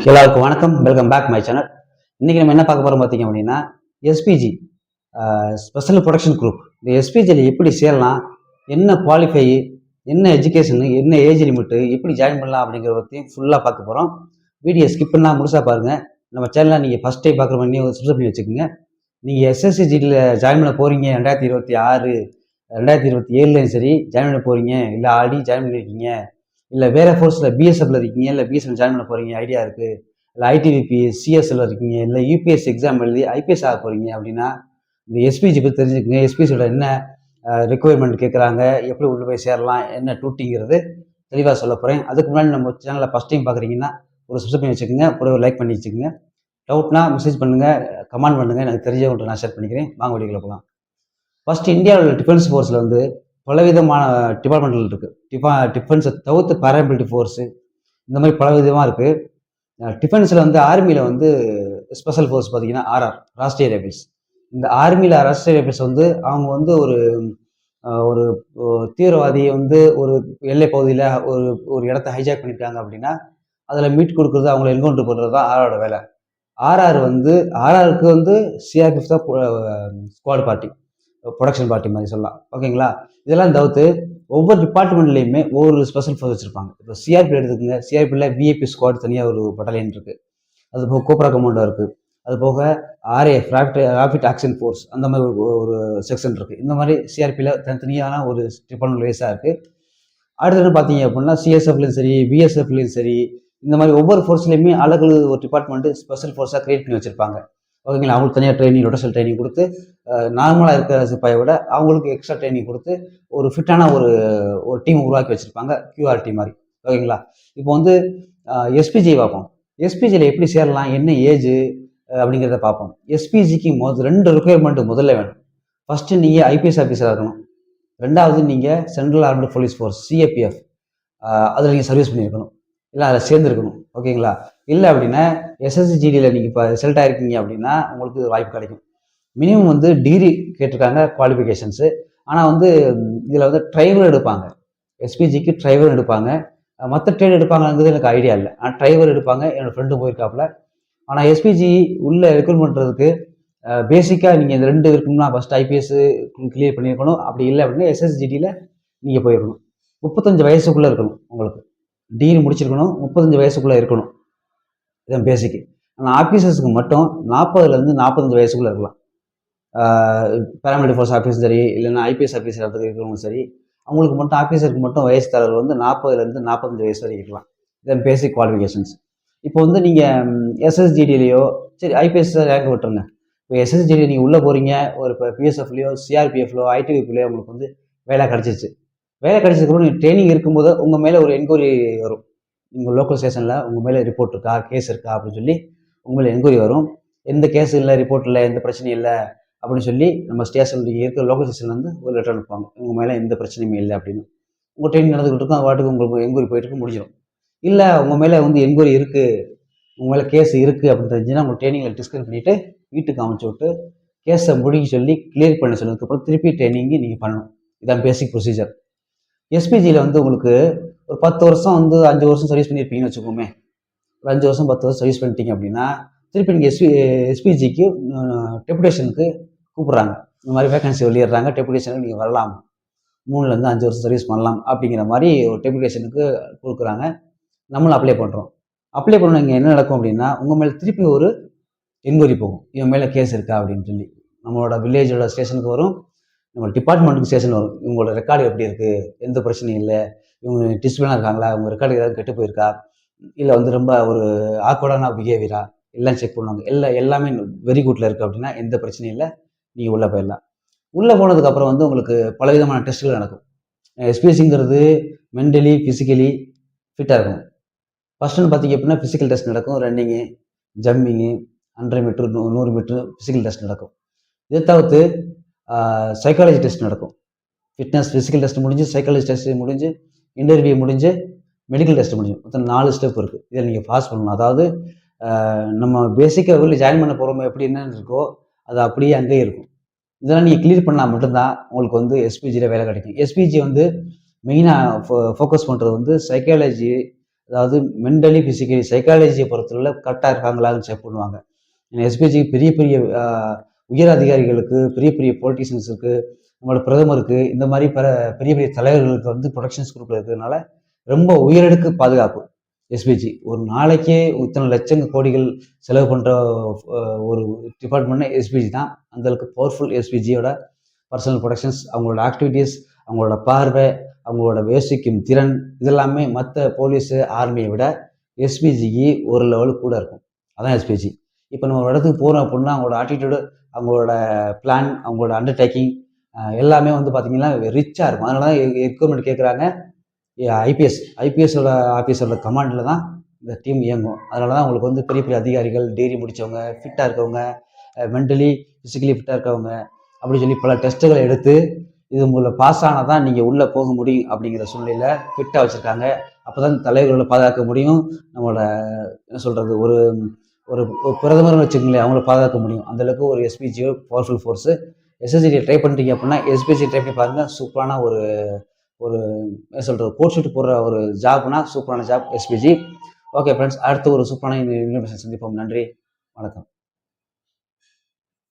எல்லாருக்கும் வணக்கம். Welcome back my channel. இன்னைக்கு நம்ம என்ன பார்க்க போறோம் பார்த்தீங்க அப்படின்னா, எஸ்பிஜி ஸ்பெஷல் ப்ரொடக்ஷன் குரூப். இந்த எஸ்பிஜியில் எப்படி சேரலாம், என்ன குவாலிஃபை, என்ன எஜுகேஷனு, என்ன ஏஜ் லிமிட்டு, எப்படி ஜாயின் பண்ணலாம் அப்படிங்கிறத பற்றி ஃபுல்லாக பார்க்க போகிறோம். வீடியோ ஸ்கிப் பண்ணால் முழுசாக பாருங்கள். நம்ம சேனலில் நீங்கள் ஃபஸ்ட் டைம் பார்க்குற பண்ணி சப்ஸ்கிரைப் பண்ணி வச்சுக்கோங்க. நீங்கள் எஸ்எஸ்சிஜியில் ஜாயின் பண்ண போகிறீங்க 2026, 2027லையும் சரி ஜாயின் பண்ண போகிறீங்க, இல்லை ஆல்ரெடி ஜாயின் பண்ணியிருக்கீங்க, இல்லை வேறு ஃபோர்ஸில் பிஎஸ்எஃப்ல இருக்கீங்க, இல்லை பிஎஸ்எஃப் ஜாயின் பண்ண போகிறீங்க ஐடியா இருக்குது, இல்லை ஐடிவிபி சிஎஸ்எல்ல இருக்கீங்க, இல்லை யூபிஎஸ் எக்ஸாம் எழுதி ஐபிஎஸ் ஆக போகிறீங்க அப்படின்னா இந்த எஸ்பிஜி பற்றி தெரிஞ்சுக்கங்க. எஸ்பிஜியோட என்ன ரெக்குயர்மெண்ட் கேட்குறாங்க, எப்படி உள்ள போய் சேரலாம், என்ன டூட்டிங்கிறது தெளிவாக சொல்ல போகிறேன். அதுக்கு முன்னாடி நம்ம சேனலில் ஃபஸ்ட் டைம் பார்க்குறீங்கன்னா ஒரு சப்ஸ்கிரைப் பண்ணி வச்சுக்கோங்க, கூட ஒரு லைக் பண்ணி வச்சுக்கோங்க. டவுட்னா மெசேஜ் பண்ணுங்கள், கமெண்ட் பண்ணுங்கள், எனக்கு தெரிஞ்சவங்கள்ட்ட நான் ஷேர் பண்ணிக்கிறேன். வாங்க வீடியோக்குள்ள போகலாம். ஃபஸ்ட்டு இந்தியாவில் டிஃபென்ஸ் ஃபோர்ஸில் வந்து பலவிதமான டிபார்ட்மெண்ட்கள் இருக்குது. டிஃபென்ஸை தவிர்த்து பாராமிலிட்டரி ஃபோர்ஸு, இந்த மாதிரி பல விதமாக இருக்குது. டிஃபென்ஸில் வந்து ஆர்மியில் வந்து ஸ்பெஷல் ஃபோர்ஸ் பார்த்தீங்கன்னா ராஷ்ட்ரிய ரைபிள்ஸ். இந்த ஆர்மியில் ராஷ்ட்ரிய ரைபிள்ஸ் வந்து அவங்க வந்து ஒரு ஒரு தீவிரவாதியை வந்து ஒரு எல்லை பகுதியில் ஒரு ஒரு இடத்த ஹைஜாக் பண்ணியிருக்காங்க அப்படின்னா அதில் மீட் கொடுக்குறது, அவங்கள என்கவுண்டர் பண்ணுறது தான் ஆரோட வேலை. ஆர்ஆருக்கு வந்து சிஆர்பிஎஃப் தான் ஸ்குவாட் பார்ட்டி, ப்ரொடக்ஷன் பார்ட்டி மாதிரி சொல்லலாம். ஓகேங்களா? இதெல்லாம் தவிர்த்து ஒவ்வொரு டிபார்ட்மெண்ட்லேயுமே ஒவ்வொரு ஸ்பெஷல் ஃபோர்ஸ் வச்சுருப்பாங்க. இப்போ சிஆர்பி எடுத்துக்கோங்க. சிஆர்பியில் விஐபி ஸ்குவாட் தனியாக ஒரு பட்டாலியன் இருக்குது. அது போக கோப்ரா கமாண்டோ இருக்குது. அது போக ஆர்ஏஎஃப் ராபிட் ஆக்ஷன் ஃபோர்ஸ், அந்த மாதிரி ஒரு செக்ஷன் இருக்குது. இந்த மாதிரி சிஆர்பியில் தனித்தனியான ஒரு டிபார்ட்மெண்ட் வைஸாக இருக்குது. அடுத்தது பார்த்தீங்க அப்படின்னா சிஎஸ்எஃப்லையும் சரி, பிஎஸ்எஃப்லையும் சரி, இந்த மாதிரி ஒவ்வொரு ஃபோர்ஸ்லையுமே அழகு ஒரு டிபார்ட்மெண்ட்டு ஸ்பெஷல் ஃபோர்ஸாக கிரியேட் பண்ணி வச்சுருப்பாங்க. ஓகேங்களா? அவங்களுக்கு தனியாக ட்ரைனிங், ரொட்டேஷனல் ட்ரைனிங் கொடுத்து, நார்மலாக இருக்கிற சிப்பாயை விட அவங்களுக்கு எக்ஸ்ட்ரா ட்ரைனிங் கொடுத்து ஒரு ஃபிட்டான ஒரு டீம் உருவாக்கி வச்சுருப்பாங்க, கியூஆர்டி மாதிரி. ஓகேங்களா? இப்போ வந்து எஸ்பிஜி பார்ப்போம். எஸ்பிஜியில் எப்படி சேரலாம், என்ன ஏஜ் அப்படிங்கிறத பார்ப்போம். எஸ்பிஜிக்கு ரெண்டு ரெக்குயர்மெண்ட் முதல்ல வேணும். ஃபஸ்ட்டு நீங்கள் ஐபிஎஸ் ஆஃபீஸராக இருக்கணும். ரெண்டாவது நீங்கள் central armed police force CAPF அதில் நீங்கள் சர்வீஸ் பண்ணியிருக்கணும், இல்லை அதில் சேர்ந்துருக்கணும். ஓகேங்களா? இல்லை அப்படின்னா எஸ்எஸ்சிஜிடியில் நீங்கள் இப்போ செலக்ட் ஆகிருக்கீங்க அப்படின்னா உங்களுக்கு வாய்ப்பு கிடைக்கும். மினிமம் வந்து டிகிரி கேட்டிருக்காங்க, குவாலிஃபிகேஷன்ஸு. ஆனால் வந்து இதில் வந்து டிரைவர் எடுப்பாங்க. எஸ்பிஜிக்கு டிரைவர் எடுப்பாங்க. மற்ற ட்ரேட் எடுப்பாங்கங்கிறது எனக்கு ஐடியா இல்லை. ஆனால் டிரைவர் எடுப்பாங்க. என்னோடய ஃப்ரெண்டு போயிருக்காப்புல. ஆனால் எஸ்பிஜி உள்ளே ரெக்ரூட் பண்ணுறதுக்கு பேசிக்காக நீங்கள் இந்த ரெண்டு இருக்கணும்னா ஃபஸ்ட் ஐபிஎஸ் கிளியர் பண்ணியிருக்கணும். அப்படி இல்லை அப்படின்னா எஸ்எஸ்சிஜிடியில் நீங்கள் போயிருக்கணும். 35 வயசுக்குள்ளே இருக்கணும். உங்களுக்கு டிகிரி முடிச்சிருக்கணும், 35 வயசுக்குள்ளே இருக்கணும். இதுதான் பேசிக்கு. ஆனால் ஆஃபீஸர்ஸுக்கு மட்டும் 40லேருந்து 45 வயசுக்குள்ளே இருக்கலாம். பாராமிலிட்டரி ஃபோர்ஸ் ஆஃபீஸர் சரி, இல்லைன்னா ஐபிஎஸ் ஆஃபீஸர் இருக்கிறவங்க சரி, அவங்களுக்கு மட்டும் ஆஃபீஸருக்கு மட்டும் வயசு தரவு வந்து 40லேருந்து 45 வயசு வரைக்கும் இருக்கலாம். இதுதான் பேசிக் குவாலிஃபிகேஷன்ஸ். இப்போ வந்து நீங்கள் எஸ்எஸ்ஜிடிலேயோ சரி ஐபிஎஸ் ரேங்க் விட்டுருங்க. இப்போ எஸ்எஸ்ஜிடி நீங்கள் உள்ளே போகிறீங்க, ஒரு இப்போ பிஎஸ்எஃப்லையோ சிஆர்பிஎஃப்லையோ ஐடிவிபிலையோ உங்களுக்கு வந்து வேலை கிடச்சிச்சு. வேலை கிடைச்சதுக்கப்புறம் நீங்கள் ட்ரைனிங் இருக்கும்போது உங்கள் மேலே ஒரு என்கொயரி வரும். உங்கள் லோக்கல் ஸ்டேஷனில் உங்கள் மேலே ரிப்போர்ட் இருக்கா, கேஸ் இருக்கா அப்படின்னு சொல்லி உங்கள் மேலே என்கொயரி வரும். எந்த கேஸ் இல்லை, ரிப்போர்ட் இல்லை, எந்த பிரச்சனையும் இல்லை அப்படின்னு சொல்லி நம்ம ஸ்டேஷன் இருக்கிற லோக்கல் ஸ்டேஷன்லேருந்து ஒரு லெட்டர் அனுப்புவாங்க, உங்கள் மேலே எந்த பிரச்சனையுமே இல்லை அப்படின்னு. உங்கள் ட்ரைனிங் நடந்துக்கிட்டு இருக்கும், அது வாட்டுக்கு உங்களுக்கு என்கொயரி போயிட்டு முடிஞ்சிடும். இல்லை உங்கள் மேலே வந்து என்கொயரி இருக்குது, உங்கள் மேலே கேஸ் இருக்குது அப்படின்னு தெரிஞ்சுன்னா உங்கள் ட்ரைனிங்கில் டிஸ்கஸ் பண்ணிவிட்டு வீட்டுக்கு அமைச்சு விட்டு கேஸை முடிக்க சொல்லி கிளியர் பண்ண சொன்னதுக்கப்புறம் திருப்பி ட்ரைனிங்கு நீங்கள் பண்ணணும். இதான் பேசிக் ப்ரொசீஜர். எஸ்பிஜியில் வந்து உங்களுக்கு ஒரு 10 வருஷம் வந்து 5 வருஷம் சர்வீஸ் பண்ணியிருப்பீங்கன்னு வச்சுக்கோமே. ஒரு 5 வருஷம் 10 வருஷம் சர்வீஸ் பண்ணிட்டீங்க அப்படின்னா திருப்பி நீங்கள் எஸ்பிஜிக்கு டெபுடேஷனுக்கு கூப்பிட்றாங்க. இந்த மாதிரி வேகன்சி வெளியிடுறாங்க, டெபுடேஷனுக்கு நீங்கள் வரலாம், 3லேருந்து 5 வருஷம் சர்வீஸ் பண்ணலாம் அப்படிங்கிற மாதிரி ஒரு டெபுடேஷனுக்கு கொடுக்குறாங்க. நம்மளும் அப்ளை பண்ணுறோம். அப்ளை பண்ண இங்கே என்ன நடக்கும் அப்படின்னா உங்கள் மேலே திருப்பி ஒரு என்கொயரி போகும், இவன் மேலே கேஸ் இருக்கா அப்படின்னு சொல்லி. நம்மளோட வில்லேஜோட ஸ்டேஷனுக்கு வரும், நம்ம டிபார்ட்மெண்ட்டுக்கு ஸ்டேஷன் வரும். இவங்களோட ரெக்கார்டு எப்படி இருக்குது, எந்த பிரச்சனையும் இல்லை, இவங்க டிசிப்ளினாக இருக்காங்களா, இவங்க ரெக்கார்டு ஏதாவது கெட்டு போயிருக்கா, இல்லை வந்து ரொம்ப ஒரு ஆக்வர்டான பிஹேவியரா, எல்லாம் செக் பண்ணுவாங்க. எல்லாமே வெரி குட்டில் இருக்குது அப்படின்னா எந்த பிரச்சனையும் இல்லை, நீங்கள் உள்ளே போயிடலாம். உள்ளே போனதுக்கப்புறம் வந்து உங்களுக்கு பலவிதமான டெஸ்ட்டுகள் நடக்கும். எஸ்பிஎஸ்சிங்கிறது மென்டலி ஃபிசிக்கலி ஃபிட்டாக இருக்கும். ஃபஸ்ட்டுன்னு பார்த்தீங்க அப்படின்னா ஃபிசிக்கல் டெஸ்ட் நடக்கும். Running, jumping, 100 metre 100 metre physical test நடக்கும். இதை தவிர்த்து சைக்காலஜி டெஸ்ட் நடக்கும். ஃபிட்னஸ் ஃபிசிக்கல் டெஸ்ட் முடிஞ்சு, சைக்காலஜி டெஸ்ட் முடிஞ்சு, இன்டர்வியூ முடிஞ்சு, மெடிக்கல் டெஸ்ட் முடிஞ்சு, மொத்தம் 4 ஸ்டெப் இருக்குது. இதில் நீங்கள் பாஸ் பண்ணணும். அதாவது நம்ம பேசிக்காக வெளியில் ஜாயின் பண்ண போகிறோமோ எப்படி என்னன்னு இருக்கோ அது அப்படியே அங்கேயே இருக்கும். இதெல்லாம் நீங்கள் கிளியர் பண்ணால் மட்டும்தான் உங்களுக்கு வந்து எஸ்பிஜியில் வேலை கிடைக்கும். எஸ்பிஜி வந்து மெயினாக ஃபோக்கஸ் பண்ணுறது வந்து சைக்காலஜி, அதாவது மென்டலி ஃபிசிக்கலி சைக்காலஜியை பொறுத்தவரை கரெக்டாக இருக்காங்களான்னு செக் பண்ணுவாங்க. எஸ்பிஜி பெரிய பெரிய உயர் அதிகாரிகளுக்கு, பெரிய பெரிய பொலிட்டீஷியன்ஸுக்கு, நம்மளோட பிரதமருக்கு, இந்த மாதிரி பெரிய பெரிய தலைவர்களுக்கு வந்து ப்ரொடெக்ஷன்ஸ் குரூப்பில் இருக்கிறதுனால ரொம்ப உயரடுக்கு பாதுகாப்பு எஸ்பிஜி. ஒரு நாளைக்கே இத்தனை லட்சம் கோடிகள் செலவு பண்ணுற ஒரு டிபார்ட்மெண்ட்னா எஸ்பிஜி தான். அந்தளவுக்கு பவர்ஃபுல் எஸ்பிஜியோட பர்சனல் ப்ரொடெக்ஷன்ஸ், அவங்களோட ஆக்டிவிட்டீஸ், அவங்களோட பார்வை, அவங்களோட யோசிக்கும் திறன், இதெல்லாமே மற்ற போலீஸு ஆர்மியை விட எஸ்பிஜிக்கு ஒரு லெவல் கூட இருக்கும். அதான் எஸ்பிஜி. இப்போ நம்ம ஒரு இடத்துக்கு போகிறோம் அப்படின்னா அவங்களோட ஆட்டிடியூடு, அவங்களோட பிளான், அவங்களோட அண்டர்டேக்கிங் எல்லாமே வந்து பார்த்திங்கன்னா ரிச்சாக இருக்கும். அதனால தான் ரெக்ரூட்மெண்ட் கேட்குறாங்க. ஐபிஎஸோட ஆஃபீஸரோட கமாண்டில் தான் இந்த டீம் இயங்கும். அதனால தான் அவங்களுக்கு வந்து பெரிய பெரிய அதிகாரிகள், டிகிரி முடித்தவங்க, ஃபிட்டாக இருக்கவங்க, மென்டலி ஃபிசிக்கலி ஃபிட்டாக இருக்கவங்க அப்படின்னு சொல்லி பல டெஸ்ட்டுகளை எடுத்து இது உங்களை பாஸ் ஆனால் தான் நீங்கள் உள்ளே போக முடியும் அப்படிங்கிற சூழ்நிலையில் ஃபிட்டாக வச்சுருக்காங்க. அப்போ தான் தலைவர்களை பாதுகாக்க முடியும். நம்மளோட என்ன சொல்கிறது, ஒரு ஒரு பிரதமர்னு வச்சுக்கோங்களேன், அவங்கள பாதுகாக்க முடியும். அந்தளவுக்கு ஒரு எஸ்பிஜியோ பவர்ஃபுல் ஃபோர்ஸு. எஸ்எஸ்சியை ட்ரை பண்ணுறீங்க அப்படின்னா எஸ்பிஜி ட்ரை பண்ணி பாருங்கள். சூப்பரான ஒரு ஒரு என்ன சொல்கிறது, கோட் ஷூட் போடுற ஒரு ஜாப்னா சூப்பரான ஜாப் எஸ்பிஜி. ஓகே ஃப்ரெண்ட்ஸ், அடுத்த ஒரு சூப்பரான இன்ஃபர்மேஷன் சந்திப்போம். நன்றி, வணக்கம்.